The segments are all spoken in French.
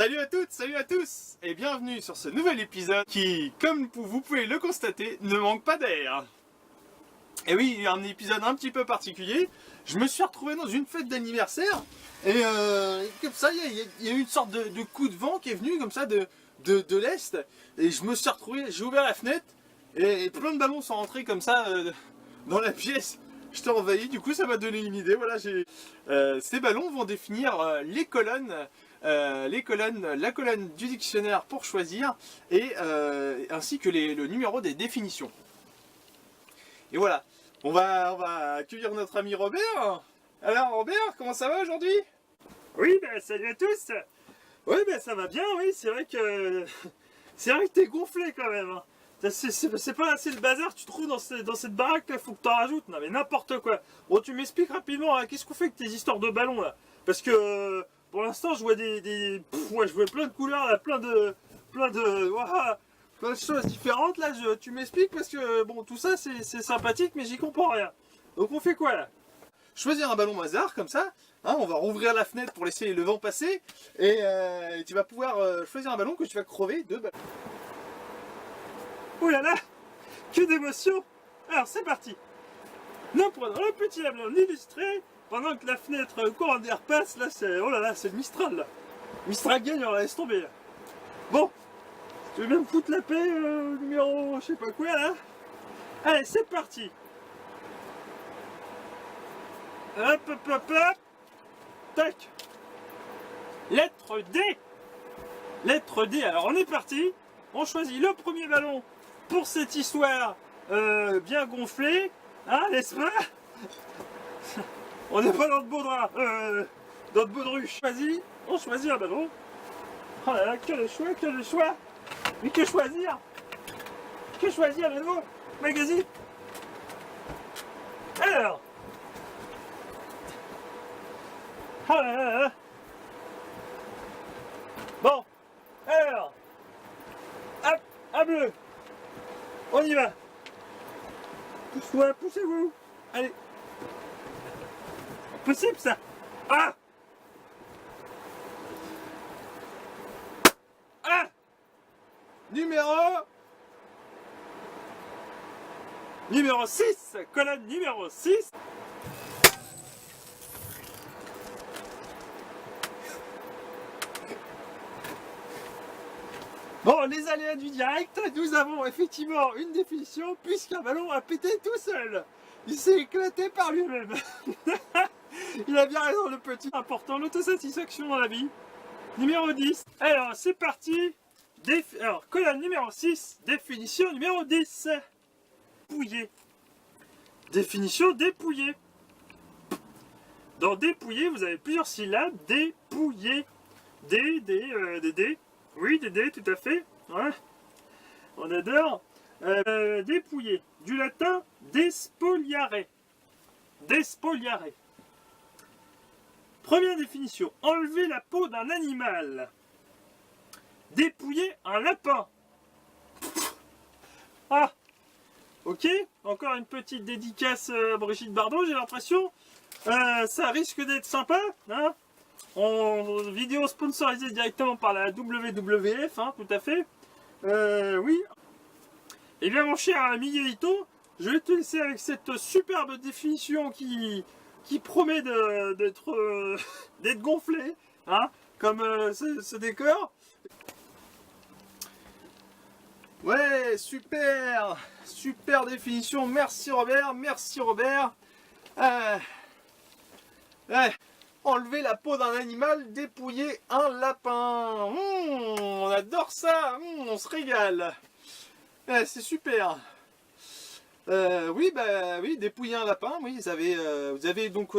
Salut à toutes, salut à tous et bienvenue sur ce nouvel épisode qui, comme vous pouvez le constater, ne manque pas d'air. Et oui, un épisode un petit peu particulier. Je me suis retrouvé dans une fête d'anniversaire et comme ça, il y a eu une sorte de coup de vent qui est venu comme ça de l'est et je me suis retrouvé, j'ai ouvert la fenêtre et plein de ballons sont rentrés comme ça dans la pièce. Je t'ai envahi, du coup ça m'a donné une idée. Voilà, ces ballons vont définir les colonnes. La colonne du dictionnaire pour choisir et ainsi que le numéro des définitions. Et voilà, on va accueillir notre ami Robert. Alors Robert, comment ça va aujourd'hui? Oui, salut à tous. Oui, ça va bien, oui, c'est vrai que t'es gonflé quand même. Hein. C'est pas assez le bazar, tu trouves dans cette baraque là, faut que t'en rajoutes. Non mais n'importe quoi. Bon, tu m'expliques rapidement, hein, qu'est-ce qu'on fait avec tes histoires de ballons là? Parce que pour l'instant je vois je vois plein de couleurs là, plein de choses différentes là. Tu m'expliques parce que bon, tout ça c'est sympathique mais j'y comprends rien. Donc on fait quoi là? Choisir un ballon hasard comme ça, hein, on va rouvrir la fenêtre pour laisser le vent passer et tu vas pouvoir choisir un ballon que tu vas crever de ballons. Oh là là, que d'émotion! Alors c'est parti. Nous prenons un petit ballon illustré pendant que la fenêtre courant d'air passe. Là c'est, oh là là, c'est le Mistral là. Mistral gagne, on laisse tomber là. Bon, tu veux bien me foutre la paix, numéro je sais pas quoi là. Allez, c'est parti. Hop hop hop hop. Tac. Lettre D. Lettre D, alors on est parti. On choisit le premier ballon pour cette histoire bien gonflée, hein, n'est-ce pas? On n'est pas dans le beau drap, dans le beau druche. On choisit un ballon. Oh là là, que le choix. Mais que choisir? Que choisir de nouveau? Magazine. Alors. Oh là là là. Bon. Alors. Hop, un bleu. On y va. Pousse-toi, poussez-vous. Allez. Possible ça. Ah. Ah. Numéro 6. Colonne numéro 6. Bon, les aléas du direct, nous avons effectivement une définition puisqu'un ballon a pété tout seul. Il s'est éclaté par lui-même. Il a bien raison le petit. Important, l'autosatisfaction dans la vie. Numéro 10. Alors, c'est parti. Alors, colonne numéro 6. Définition numéro 10. Dépouiller. Définition dépouiller. Dans dépouiller, vous avez plusieurs syllabes. Dépouiller. D. Oui, Dédé, tout à fait. Ouais. On adore. Dépouiller. Du latin despoliare. Despoliare. Première définition. Enlever la peau d'un animal. Dépouiller un lapin. Ah. Ok. Encore une petite dédicace à Brigitte Bardot, j'ai l'impression. Ça risque d'être sympa. Hein, en vidéo sponsorisée directement par la WWF, hein, tout à fait. Oui. Et bien mon cher Miguelito, je vais te laisser avec cette superbe définition qui promet d'être gonflé, hein, comme ce décor. Ouais, super définition, merci Robert. Ouais. Enlever la peau d'un animal, dépouiller un lapin. On adore ça, on se régale. C'est super. Oui, dépouiller un lapin, oui, vous avez donc...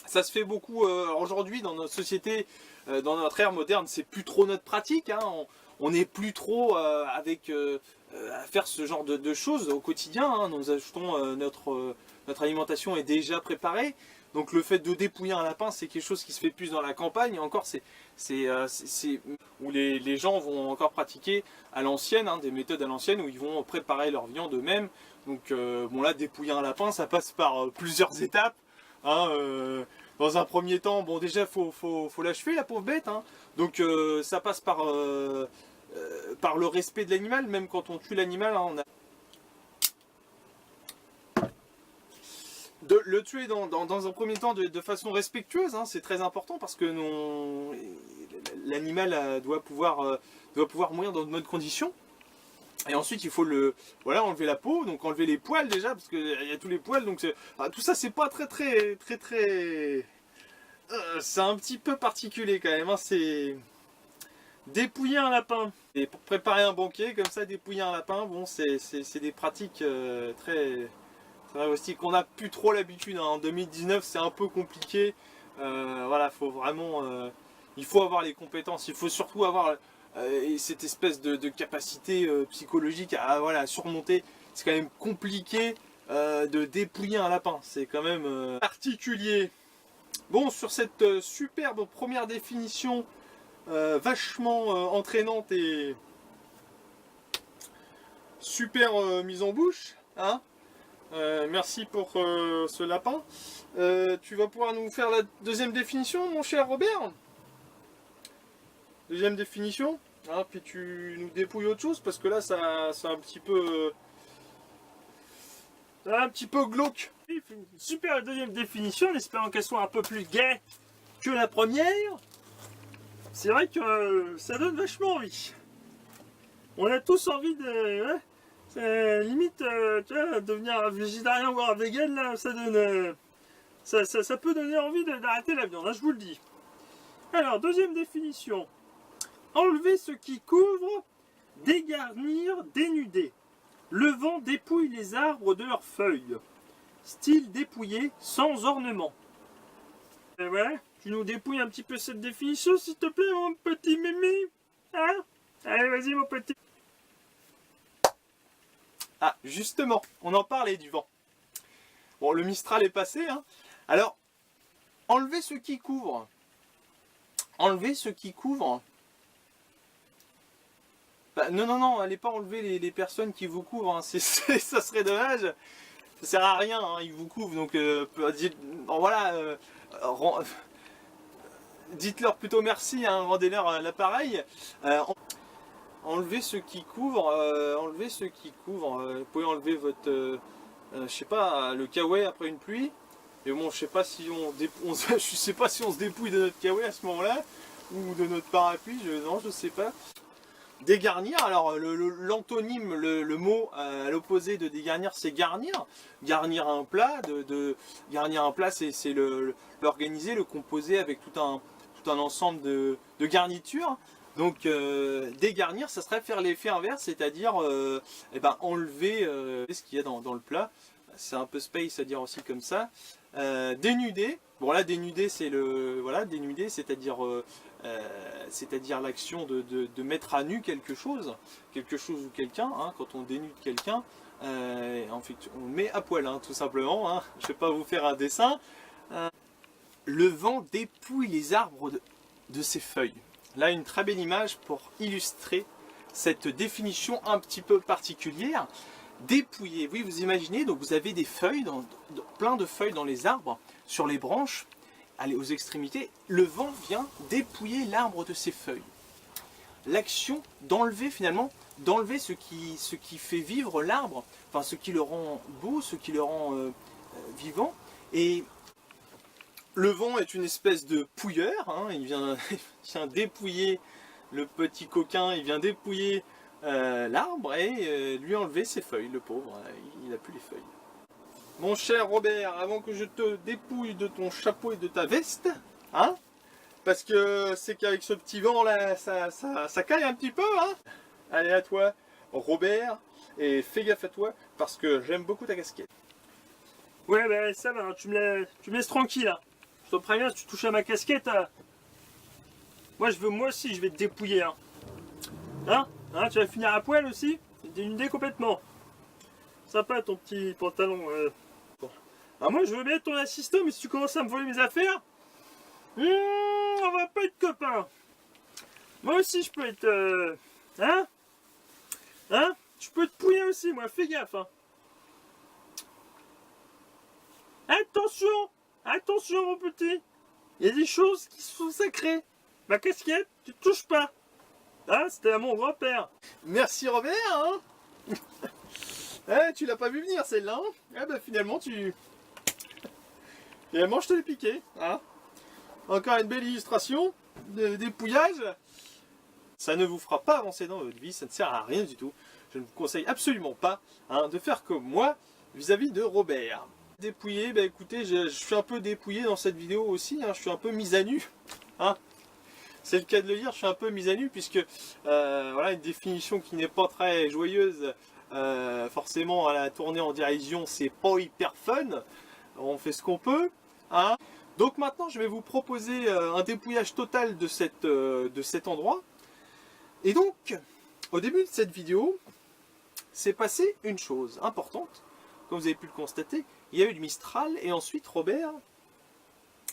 ça se fait beaucoup aujourd'hui dans notre société, dans notre ère moderne, c'est plus trop notre pratique. Hein, on n'est plus trop à faire ce genre de choses au quotidien. Hein, nous achetons notre alimentation est déjà préparée. Donc le fait de dépouiller un lapin, c'est quelque chose qui se fait plus dans la campagne. Et encore, c'est où les gens vont encore pratiquer à l'ancienne, hein, des méthodes à l'ancienne où ils vont préparer leur viande eux-mêmes. Donc bon là, dépouiller un lapin, ça passe par plusieurs étapes. Hein, dans un premier temps, bon déjà faut l'achever la pauvre bête. Hein. Donc ça passe par le respect de l'animal, même quand on tue l'animal, hein, on a de le tuer dans un premier temps de façon respectueuse, hein, c'est très important parce que l'animal doit pouvoir mourir dans de bonnes conditions. Et ensuite il faut enlever la peau, donc enlever les poils déjà, parce qu'il y a tous les poils, donc tout ça c'est pas très c'est un petit peu particulier quand même, hein, c'est dépouiller un lapin. Et pour préparer un banquet, comme ça, dépouiller un lapin, bon, c'est des pratiques très rustiques. On n'a plus trop l'habitude, hein. En 2019, c'est un peu compliqué. Voilà, faut vraiment, il faut avoir les compétences. Il faut surtout avoir cette espèce de capacité psychologique à surmonter. C'est quand même compliqué de dépouiller un lapin. C'est quand même particulier. Bon, sur cette superbe première définition vachement entraînante et super mise en bouche, hein. Merci pour ce lapin. Tu vas pouvoir nous faire la deuxième définition, mon cher Robert? Deuxième définition, hein, puis tu nous dépouilles autre chose parce que là, c'est un petit peu glauque. Il fait une super deuxième définition, en espérant qu'elle soit un peu plus gaie que la première. C'est vrai que ça donne vachement envie. On a tous envie de... Ouais, limite, tu vois, devenir végétarien voire vegan, là, ça donne... ça peut donner envie d'arrêter la viande, hein, je vous le dis. Alors, deuxième définition. Enlever ce qui couvre, dégarnir, dénuder. Le vent dépouille les arbres de leurs feuilles. Style dépouillé, sans ornement. Et ouais, tu nous dépouilles un petit peu cette définition, s'il te plaît, mon petit Mimi. Hein? Allez, vas-y, mon petit. Ah, justement, on en parlait du vent. Bon, le Mistral est passé, hein. Alors, enlever ce qui couvre. Enlever ce qui couvre. Bah, non, allez pas enlever les personnes qui vous couvrent, hein. Ça serait dommage. Ça sert à rien, hein, ils vous couvrent, donc dites-leur plutôt merci, hein, rendez-leur l'appareil. Enlevez ce qui couvre, vous pouvez enlever votre, je sais pas, le kawaii après une pluie. Et bon, je sais pas si je sais pas si on se dépouille de notre kawaii à ce moment-là ou de notre parapluie, non, je sais pas. Dégarnir, alors l'antonyme, le mot à l'opposé de dégarnir, c'est garnir. Garnir un plat, garnir un plat, c'est l'organiser, le composer avec tout un ensemble de garnitures. Donc dégarnir, ça serait faire l'effet inverse, c'est-à-dire enlever ce qu'il y a dans le plat. C'est un peu space à dire aussi comme ça. Dénuder, bon là dénuder c'est dénuder, c'est-à-dire l'action de mettre à nu quelque chose ou quelqu'un, hein, quand on dénude quelqu'un, en fait on met à poil, hein, tout simplement, hein. Je ne vais pas vous faire un dessin. Le vent dépouille les arbres de ses feuilles. Là une très belle image pour illustrer cette définition un petit peu particulière. Dépouiller, oui, vous imaginez, donc vous avez des feuilles, plein de feuilles dans les arbres, sur les branches, allez, aux extrémités, le vent vient dépouiller l'arbre de ses feuilles. L'action d'enlever finalement, d'enlever ce qui fait vivre l'arbre, enfin ce qui le rend beau, ce qui le rend vivant. Et le vent est une espèce de pouilleur, hein, il vient dépouiller le petit coquin, il vient dépouiller l'arbre et lui enlever ses feuilles, le pauvre, il n'a plus les feuilles. Mon cher Robert, avant que je te dépouille de ton chapeau et de ta veste, hein, parce que c'est qu'avec ce petit vent là, ça caille un petit peu, hein. Allez à toi, Robert, et fais gaffe à toi, parce que j'aime beaucoup ta casquette. Ouais, bah ça va, tu me laisses tranquille, hein. Je te préviens, si tu touches à ma casquette, moi aussi je vais te dépouiller, hein. Hein, tu vas finir à poil aussi, dénudé complètement. Sympa ton petit pantalon. Bon. Alors moi je veux bien être ton assistant, mais si tu commences à me voler mes affaires, on va pas être copains. Moi aussi je peux être... Hein, je peux te pouiller aussi, moi, fais gaffe, hein. Attention mon petit, il y a des choses qui sont sacrées. Ma casquette, Tu te touches pas. Ah, c'était à mon grand-père. Merci Robert, hein. Eh, tu l'as pas vu venir celle-là, hein. Eh ben finalement Finalement je te l'ai piqué, hein. Encore une belle illustration de dépouillage. Ça ne vous fera pas avancer dans votre vie, ça ne sert à rien du tout. Je ne vous conseille absolument pas, hein, de faire comme moi vis-à-vis de Robert. Dépouillé, bah écoutez, je suis un peu dépouillé dans cette vidéo aussi, hein, je suis un peu mis à nu, hein. C'est le cas de le dire, je suis un peu mis à nu puisque voilà une définition qui n'est pas très joyeuse, forcément à la tournée en dérision, c'est pas hyper fun. On fait ce qu'on peut, hein. Donc maintenant je vais vous proposer un dépouillage total de cet endroit. Et donc, au début de cette vidéo, s'est passé une chose importante. Comme vous avez pu le constater, il y a eu le Mistral et ensuite Robert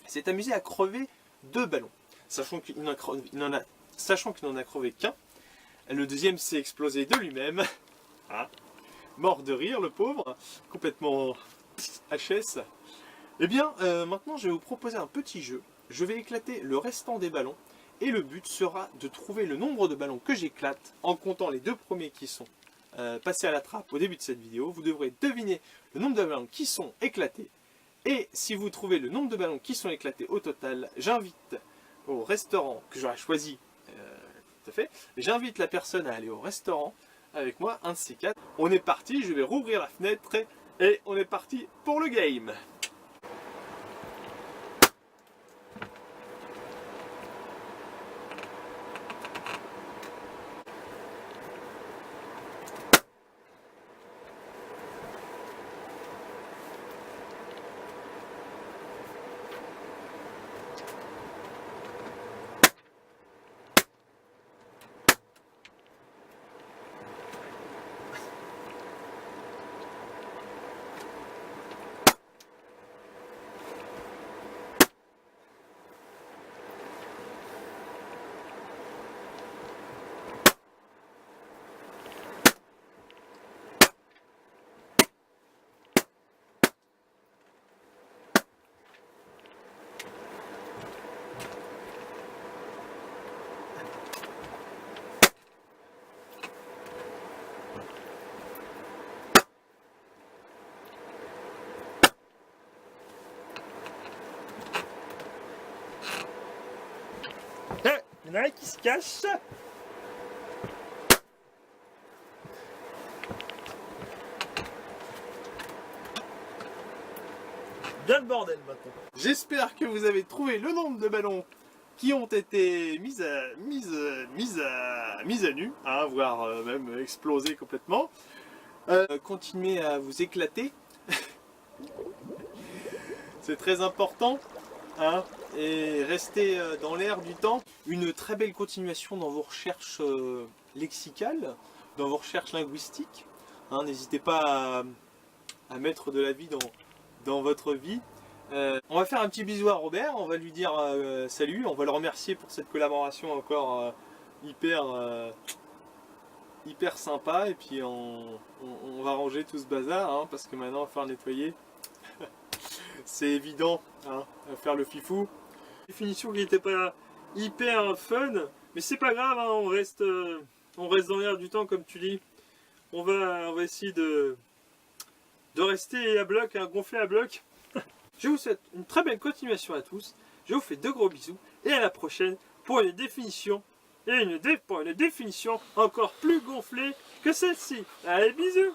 s'est amusé à crever 2 ballons. Sachant qu'il n'en a crevé qu'un. Le deuxième s'est explosé de lui-même. Ah, mort de rire le pauvre, complètement HS. Eh bien, maintenant je vais vous proposer un petit jeu. Je vais éclater le restant des ballons. Et le but sera de trouver le nombre de ballons que j'éclate en comptant les 2 premiers qui sont passés à la trappe au début de cette vidéo. Vous devrez deviner le nombre de ballons qui sont éclatés. Et si vous trouvez le nombre de ballons qui sont éclatés au total, j'invite au restaurant que j'aurais choisi, tout à fait, j'invite la personne à aller au restaurant avec moi, un de ces 4. On est parti, je vais rouvrir la fenêtre et on est parti pour le game. Il y en a un qui se cache. Bien le bordel maintenant. J'espère que vous avez trouvé le nombre de ballons qui ont été mis à nu, hein, voire même explosés complètement. Continuez à vous éclater. C'est très important, hein, et restez dans l'air du temps. Une très belle continuation dans vos recherches lexicales, dans vos recherches linguistiques. Hein, n'hésitez pas à mettre de la vie dans votre vie. On va faire un petit bisou à Robert, on va lui dire salut, on va le remercier pour cette collaboration encore hyper sympa, et puis on va ranger tout ce bazar, hein, parce que maintenant il va falloir nettoyer. C'est évident, hein, à faire le fifou. Définition qui n'était pas hyper fun, mais c'est pas grave, hein, on reste dans l'air du temps comme tu dis. On va essayer de rester à bloc, hein, gonfler à bloc. Je vous souhaite une très belle continuation à tous. Je vous fais de gros bisous et à la prochaine pour une définition pour une définition encore plus gonflée que celle-ci. Allez, bisous!